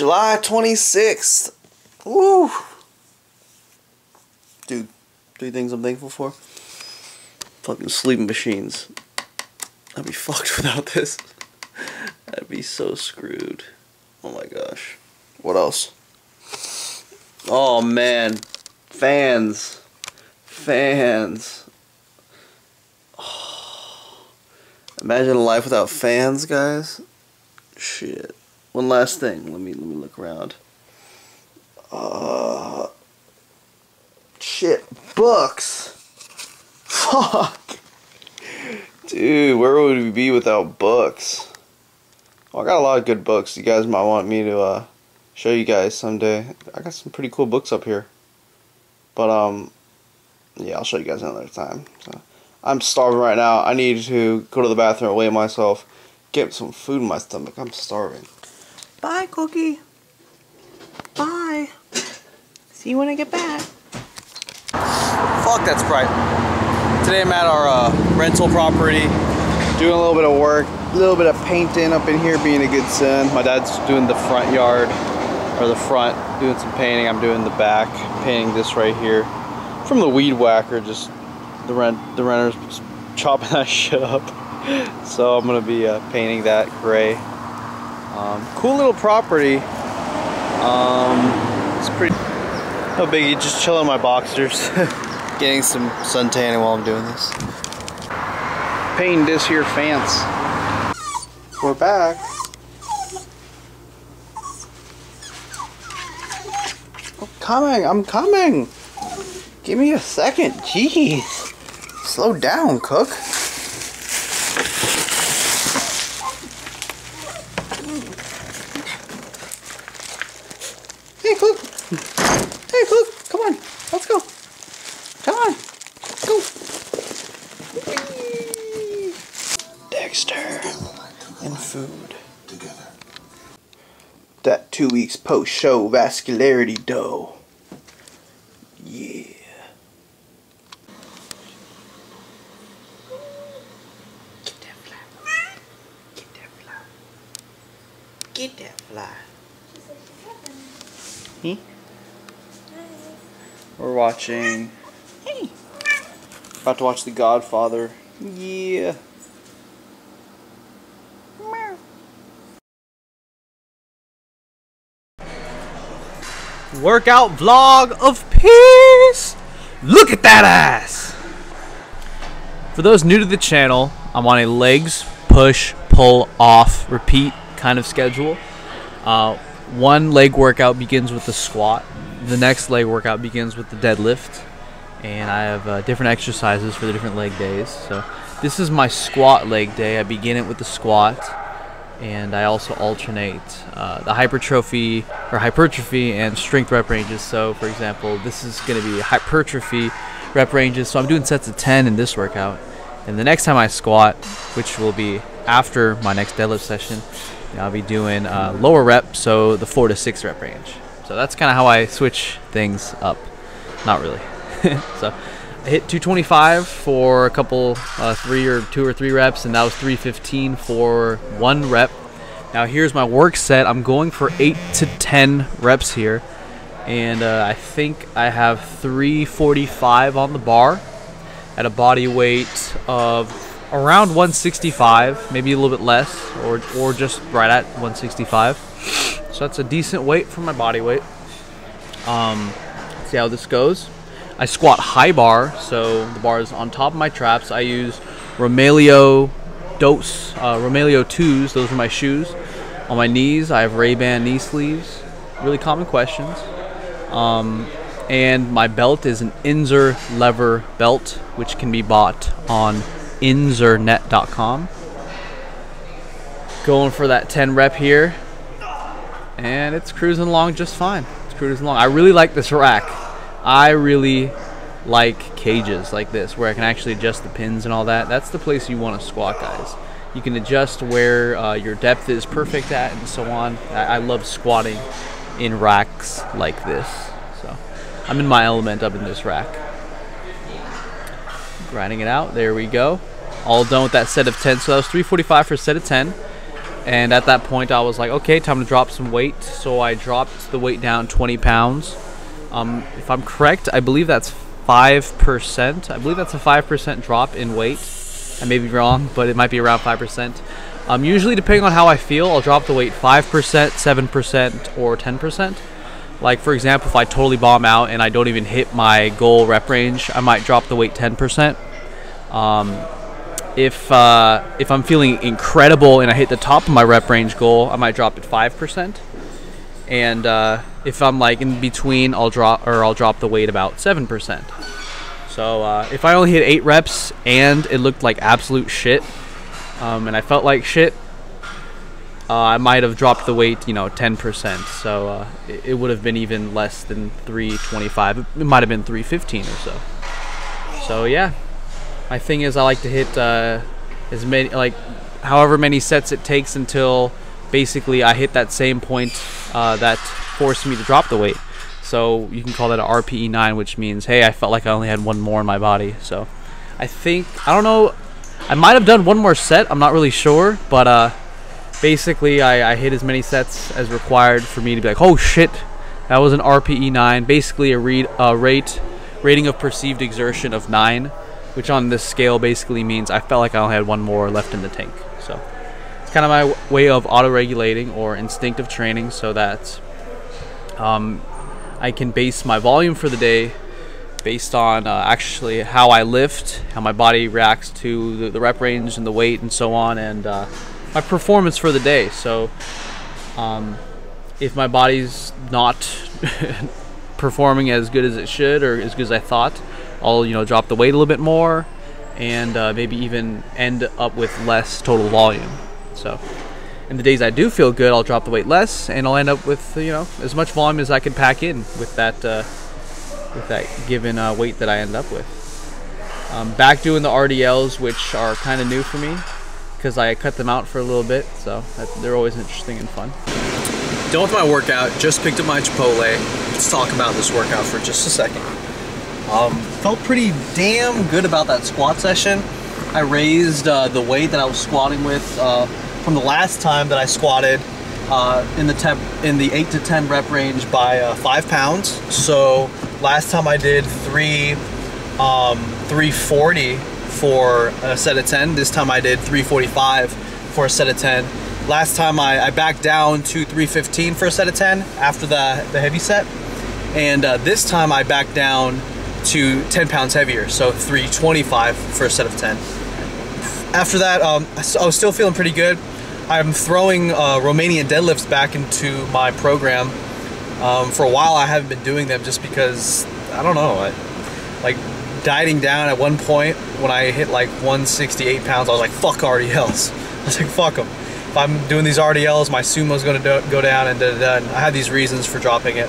July 26th. Woo! Dude, 3 things I'm thankful for. Fucking sleeping machines. I'd be fucked without this. I'd be so screwed. Oh my gosh. What else? Oh man. Fans. Fans. Oh. Imagine a life without fans, guys. Shit. One last thing. Let me look around. Shit. Books. Fuck. Dude, where would we be without books? Well, I got a lot of good books. You guys might want me to show you guys someday. I got some pretty cool books up here. But yeah, I'll show you guys another time. So, I'm starving right now. I need to go to the bathroom and weigh myself. Get some food in my stomach. I'm starving. Bye, Cookie. Bye. See you when I get back. Fuck that Sprite. Today I'm at our rental property, doing a little bit of work, a little bit of painting up in here, being a good son. My dad's doing the front yard, or the front, doing some painting. I'm doing the back, painting this right here. From the weed whacker, just the renter's chopping that shit up. So I'm gonna be painting that gray. Cool little property. It's pretty, no biggie, just chilling in my boxers. Getting some sun tanning while I'm doing this. Painting this here fence. We're back. I'm coming. Give me a second. Jeez. Slow down, Cook. Hey, Cook. Hey, Cook. Come on. Let's go. Come on. Let's go. Dexter and food. That 2 weeks post-show vascularity dough. Yeah. Get that fly. Get that fly. Get that fly. Hmm? We're watching. Hey. About to watch The Godfather. Yeah. Workout vlog of peace. Look at that ass. For those new to the channel, I'm on a legs, push, pull, off, repeat kind of schedule. One leg workout begins with the squat. The next leg workout begins with the deadlift. And I have different exercises for the different leg days. So this is my squat leg day. I begin it with the squat. And I also alternate the hypertrophy and strength rep ranges. So for example, this is going to be hypertrophy rep ranges. So I'm doing sets of 10 in this workout. And the next time I squat, which will be after my next deadlift session, I'll be doing lower rep, so the 4 to 6 rep range. So that's kind of how I switch things up. Not really. So I hit 225 for a couple, 2 or 3 reps, and that was 315 for 1 rep. Now here's my work set. I'm going for 8 to 10 reps here, and I think I have 345 on the bar at a body weight of around 165, maybe a little bit less, or just right at 165. So that's a decent weight for my body weight. Let's see how this goes. I squat high bar, so the bar is on top of my traps. I use Romelio 2s, those are my shoes. On my knees, I have Ray-Ban knee sleeves. Really common questions. And my belt is an Inzer lever belt, which can be bought on inzernet.com. Going for that 10 rep here, and it's cruising along just fine. It's cruising along. I really like this rack. I really like cages like this where I can actually adjust the pins and all that. That's the place you want to squat, guys. You can adjust where your depth is perfect at and so on. I love squatting in racks like this. So I'm in my element up in this rack. Grinding it out. There we go. All done with that set of 10. So that was 345 for a set of 10. And at that point, I was like, okay, time to drop some weight. So I dropped the weight down 20 pounds. If I'm correct, I believe that's 5%. I believe that's a 5% drop in weight. I may be wrong, but it might be around 5%. Usually, depending on how I feel, I'll drop the weight 5%, 7%, or 10%. Like, for example, if I totally bomb out and I don't even hit my goal rep range, I might drop the weight 10%. If I'm feeling incredible and I hit the top of my rep range goal, I might drop it 5%. And if I'm like in between, I'll drop the weight about 7%. So if I only hit 8 reps and it looked like absolute shit, and I felt like shit, I might have dropped the weight, 10%. So it would have been even less than 325. It might have been 315 or so. So yeah, my thing is I like to hit as many, like however many sets it takes until basically I hit that same point that forced me to drop the weight. So you can call that a RPE 9, which means, hey, I felt like I only had one more in my body. So I don't know, I might have done one more set, I'm not really sure, but basically I hit as many sets as required for me to be like, oh shit, that was an RPE 9, basically a rating of perceived exertion of 9, which on this scale basically means I felt like I only had one more left in the tank. So it's kind of my way of auto-regulating or instinctive training, so that I can base my volume for the day based on actually how I lift, how my body reacts to the rep range and the weight and so on, and my performance for the day. So if my body's not performing as good as it should or as good as I thought, I'll drop the weight a little bit more and maybe even end up with less total volume. So in the days I do feel good, I'll drop the weight less and I'll end up with as much volume as I can pack in with that given weight that I end up with. Back doing the RDLs, which are kind of new for me because I cut them out for a little bit, so they're always interesting and fun. Done with my workout, just picked up my Chipotle. Let's talk about this workout for just a second. Felt pretty damn good about that squat session. I raised the weight that I was squatting with from the last time that I squatted in the 8 to 10 rep range by 5 pounds. So last time I did 340 for a set of 10. This time I did 345 for a set of 10. Last time I backed down to 315 for a set of 10 after the heavy set. And this time I backed down to 10 pounds heavier, so 325 for a set of 10. After that, I was still feeling pretty good. I'm throwing Romanian deadlifts back into my program. For a while I haven't been doing them just because, I don't know, like dieting down at one point when I hit like 168 pounds, I was like, fuck RDLs. I was like, fuck them. If I'm doing these RDLs, my sumo's gonna go down and da-da-da. And I had these reasons for dropping it.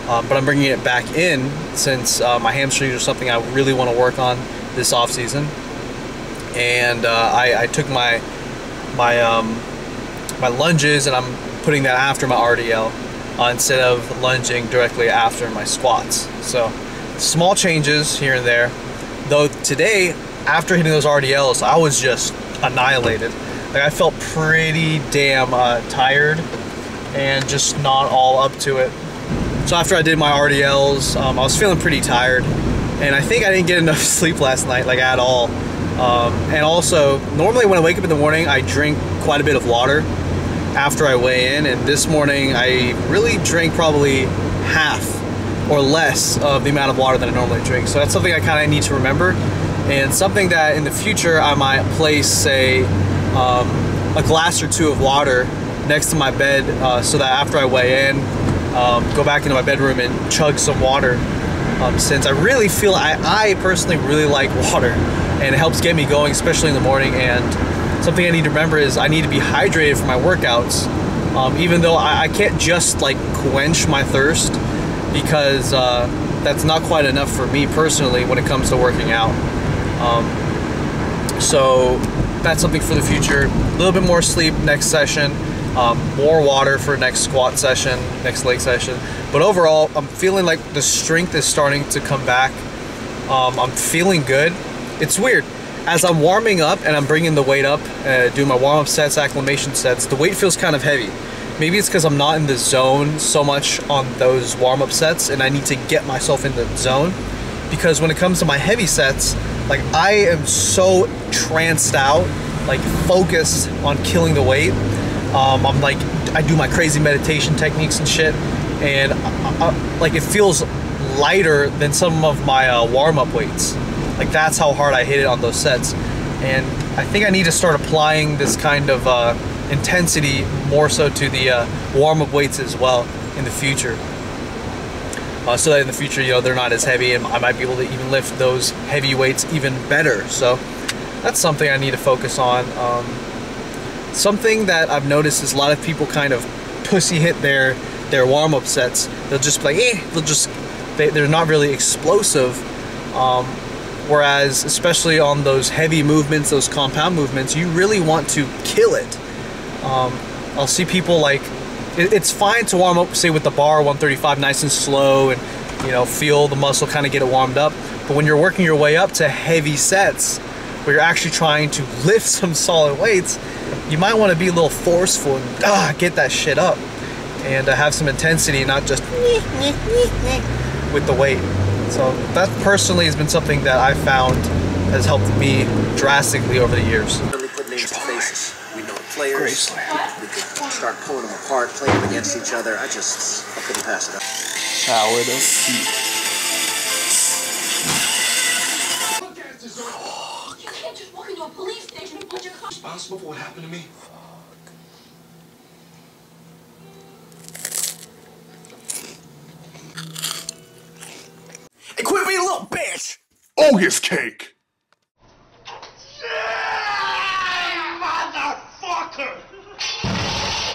But I'm bringing it back in since my hamstrings are something I really want to work on this off season. And I took my lunges and I'm putting that after my RDL instead of lunging directly after my squats. So small changes here and there. Though today, after hitting those RDLs, I was just annihilated. Like I felt pretty damn tired and just not all up to it. So after I did my RDLs, I was feeling pretty tired, and I think I didn't get enough sleep last night, like at all. And also, normally when I wake up in the morning, I drink quite a bit of water after I weigh in, and this morning I really drank probably half or less of the amount of water that I normally drink. So that's something I kind of need to remember, and something that in the future I might place, say, a glass or two of water next to my bed so that after I weigh in, go back into my bedroom and chug some water, since I really feel I personally really like water and it helps get me going, especially in the morning. And something I need to remember is I need to be hydrated for my workouts, even though I can't just like quench my thirst, because that's not quite enough for me personally when it comes to working out. So that's something for the future. A little bit more sleep next session. More water for next squat session, next leg session. But overall, I'm feeling like the strength is starting to come back. I'm feeling good. It's weird. as I'm warming up and I'm bringing the weight up, doing my warm-up sets, acclimation sets, the weight feels kind of heavy. Maybe it's because I'm not in the zone so much on those warm-up sets, and I need to get myself in the zone. Because when it comes to my heavy sets, like I am so tranced out, like focused on killing the weight. I'm like, I do my crazy meditation techniques and shit, and like it feels lighter than some of my warm-up weights. Like that's how hard I hit it on those sets. And I think I need to start applying this kind of intensity more so to the warm-up weights as well in the future. So that in the future, you know, they're not as heavy and I might be able to even lift those heavy weights even better. So that's something I need to focus on. Something that I've noticed is a lot of people kind of pussy hit their warm-up sets. They'll just be like, they're not really explosive. Whereas, especially on those heavy movements, those compound movements, you really want to kill it. I'll see people like, it's fine to warm up, say with the bar 135, nice and slow, and you know, feel the muscle, kind of get it warmed up. But when you're working your way up to heavy sets, where you're actually trying to lift some solid weights, you might want to be a little forceful and get that shit up, and have some intensity, not just with the weight. So that personally has been something that I found has helped me drastically over the years. Really put names to faces. We know the players. We could start pulling them apart, playing them against each other. I couldn't pass it up. Power the seat. You can't just walk into a police station and punch a cop. Responsible for what happened to me? Hey, quit being a little bitch! Ogus cake!